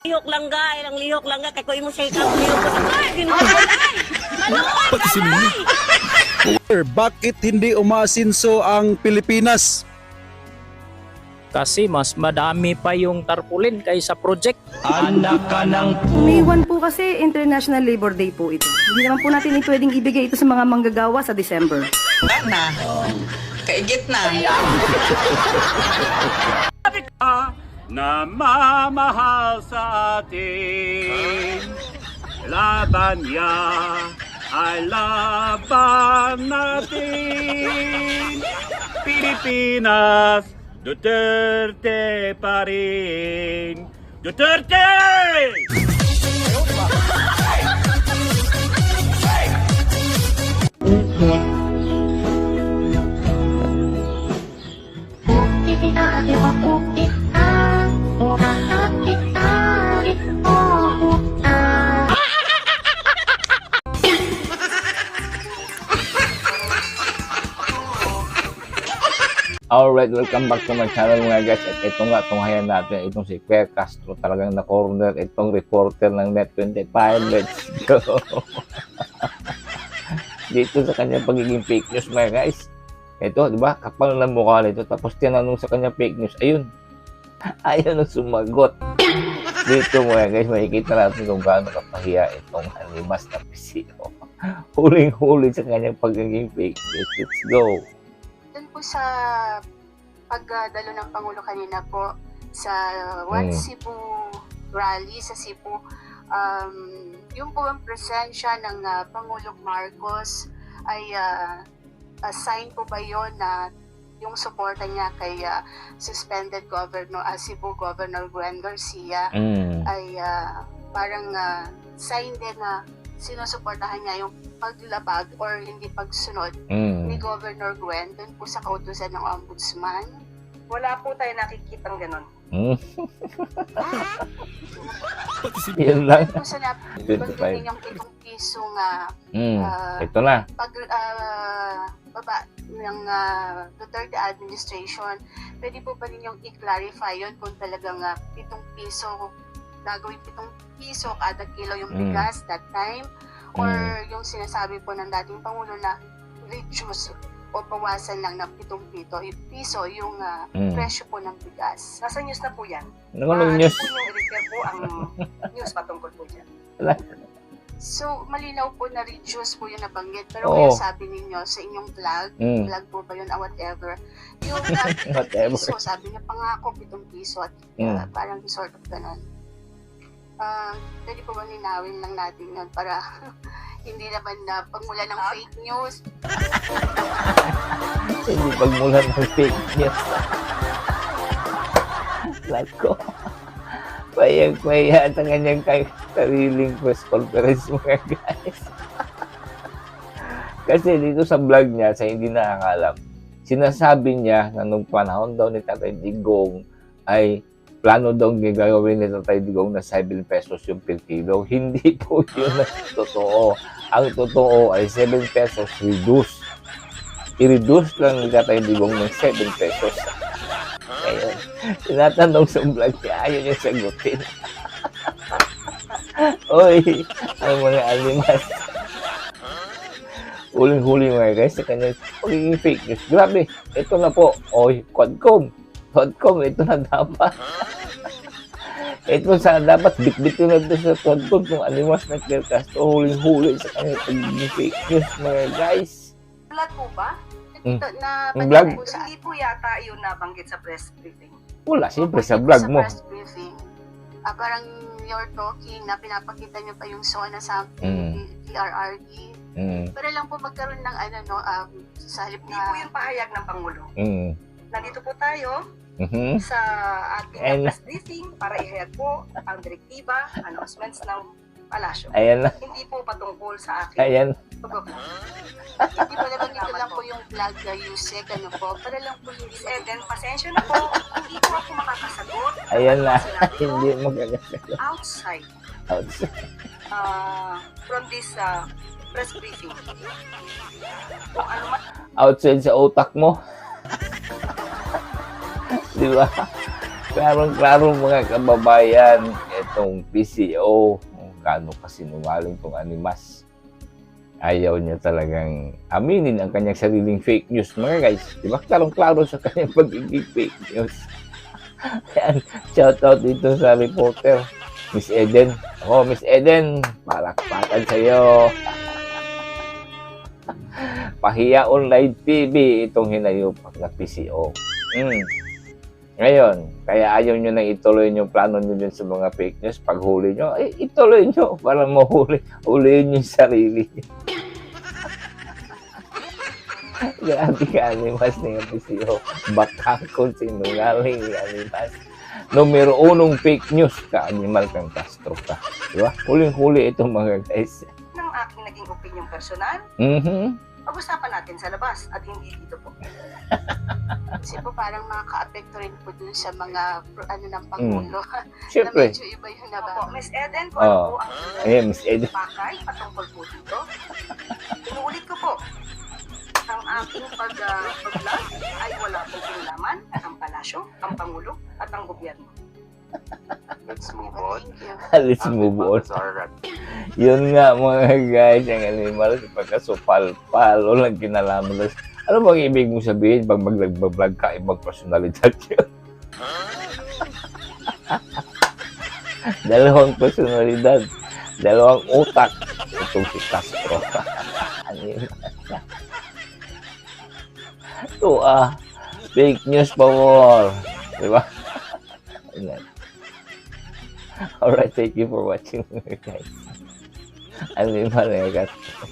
Lihok lang ga, ilang lihok lang ga, kay ko imo shake up lihok ko sa car, ginukulay! Manuot ka bay! Bakit hindi umaasinso ang Pilipinas? Kasi mas madami pa yung tarpaulin kaysa project. May 1 po kasi International Labor Day po ito. Hindi naman po natin pwedeng ibigay ito sa mga manggagawa sa December. Na. Kaigit na. Na mamahal sa atin, laban niya ay laban natin. Pilipinas, Duterte pa rin. Duterte! Alright, welcome back to my channel mga guys. At ito nga, tunghayan natin itong si Kuya Castro. Talagang na-corner itong reporter ng Net25. Let's go! Dito sa kanyang pagiging fake news mga guys. Ito, di ba? Kapal na mukha nito. Tapos tinanong sa kanyang fake news. Ayun. Ayun ang sumagot. Dito mga guys, makikita natin kung gaano kapahiya itong animas na PCO. Huling-huli sa kanyang pagiging fake news. Let's go! Doon po sa pagdalo ng Pangulo kanina po sa One Cebu rally sa Cebu, yung po ang presensya ng Pangulong Marcos ay sign po ba yun na yung suporta niya kay suspended Governor Cebu Governor Gwen Garcia ay parang sign din na sinusuportahan niya yung paglabag or hindi pagsunod ni Governor Gwen dun po sa kautusan ng Ombudsman. Wala po tayo nakikitang ganon. Yan lang. Po sa napagdating yung 7 piso nga Ito na. baba ng Duterte administration, pwede po ba ninyong i-clarify yun kung talagang 7 piso gagawin 7 piso kada kilo yung bigas that time, or yung sinasabi po ng dating Pangulo na reduce o bawasan lang ng 7 piso yung presyo po ng bigas. Nasa news na po yan. Anong news? Po yung repair po ang news patungkol po dyan. So, malinaw po na reduce po yung nabanggit. Pero kaya sabi ninyo sa inyong vlog po ba yun, whatever. Yung Whatever. piso, sabi niya pangako 7 piso at parang sort of ganun. Pwede po ba linawin lang natin yun para hindi naman na pagmula ng fake news? Hindi pagmulan ng fake news. Lako. Payag-payag ang kanyang sariling press conference mga guys. Kasi dito sa vlog niya, sa hindi nakakalam, sinasabi niya na nung panahon daw ni Tatay Digong ay plano daw gagawin ni Tatay Digong na 7 pesos yung per kilo. Hindi po yun na totoo. Ang totoo ay 7 pesos reduce. I-reduce lang ni Tatay Digong ng 7 pesos. Ngayon, tinatanong sa vlog niya, ayaw niya sagutin. Oy, ang mga animas. Huling-huli mga guys sa kanyang pagiging fake news. Grabe, ito na po. Oy, Quadcom, ito na dapat. Ito sa dapat bit-bit na ito sa Quadcom kung animas na Kuya Castro. Huling-huli sa kanyang pagiging fake news mga guys. Vlog po ba? Na vlog? po sa Hindi po yata yun nabanggit sa press briefing. Wala, siyempre sa vlog mo. press briefing. Parang you're talking na pinapakita niyo pa yung SONA something, DRRD. Para lang po magkaroon ng sa halip Hindi po na yung pahayag ng Pangulo. Nandito po tayo sa ating press briefing para ihayag po ang direktiba, announcements ng palasyo. Ayan na. Hindi po patungkol sa akin. Ayan. hindi pa naman ito lang po yung vlog na Yusek, po. Para lang po hindi Eden, pasensya na po. Hindi po ako makakasagot. Ayan na. Hindi magagasagot. Outside from this press briefing. Kung ano man Outside sa utak mo. Di ba? Klarong-klaro mga kababayan. itong PCO. Gano'n kasinungaling itong Animas. Ayaw niya talagang aminin ang kanyang sariling fake news, mga guys. Di ba? Klarong-klaro sa kanyang pagiging fake news. Ayan, shoutout dito sa reporter, Miss Eden. Miss Eden, palakpakan sa'yo. Pahiya Online TV itong hinayupak na PCO. Ngayon, kaya ayaw nyo nang ituloy yung plano nyo dun sa mga fake news. Pag huli nyo, ituloy nyo para huliin nyo yung sarili. Grabe ka, Animas na yung PCO. Bakakon, sinungaling, Animas. Numero 1 fake news ka, Animal kang Castro ka. Diba? Huling-huli itong mga guys. Ng aking naging opinion personal, pag-usapan natin sa labas at hindi dito po. Kasi po parang makaka-apekto rin po dun sa mga ng Pangulo. Na Siyempre. medyo iba yung Opo, nababa. Miss Eden, kung ano po ang Ayan, Miss Eden. pakay patungkol po dito. Inuulit ko po, ang aking pag-vlog ay wala pong kinalaman ang palasyo, ang Pangulo, at ang gobyerno. Let's move on. Let's move on. Yun nga mga guys, ang Animal sa pagkasupal-pal, walang kinalaman. Ano bang ibig mo sabihin pag mag-vlog ka, ibang personalidad yun? Dalawang personalidad, dalawang utak. Itong si Castro. Ito fake news pa more. Diba? Alright, thank you for watching guys. Animal, Castro.